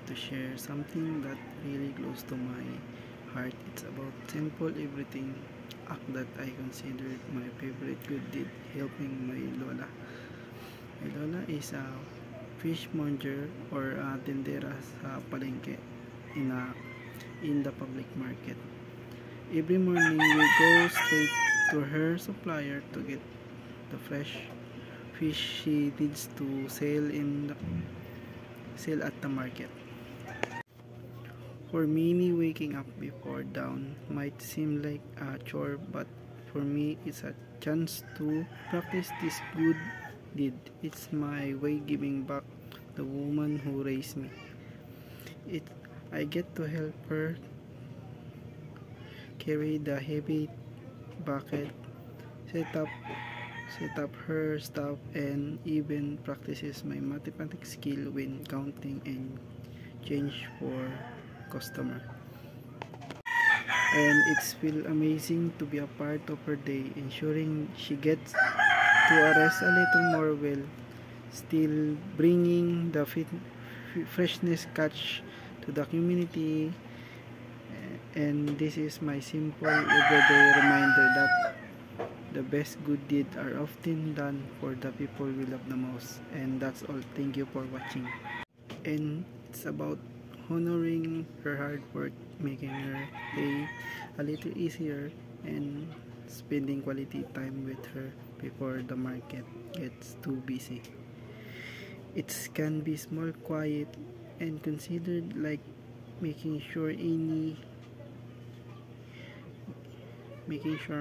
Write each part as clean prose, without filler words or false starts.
want to share something that really close to my heart. It's about simple everything act that I considered my favorite good deed, helping my lola. My lola is a fishmonger or a tendera sa palengke in the public market. Every morning we go straight to her supplier to get the fresh fish she needs to sell at the market. For many, waking up before dawn might seem like a chore, but for me, it's a chance to practice this good deed. It's my way giving back the woman who raised me. It, I get to help her carry the heavy bucket, set up set up her stuff, and even practices my mathematics skill when counting and change for customer. And it's feel amazing to be a part of her day, ensuring she gets to rest a little more while still bringing the freshness catch to the community. And this is my simple everyday reminder that the best good deeds are often done for the people we love the most. And that's all. Thank you for watching. And it's about honoring her hard work, making her day a little easier, and spending quality time with her before the market gets too busy. It can be small, quiet, and considered like making sure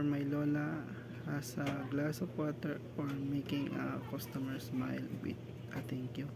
my lola has a glass of water or making a customer smile with a thank you.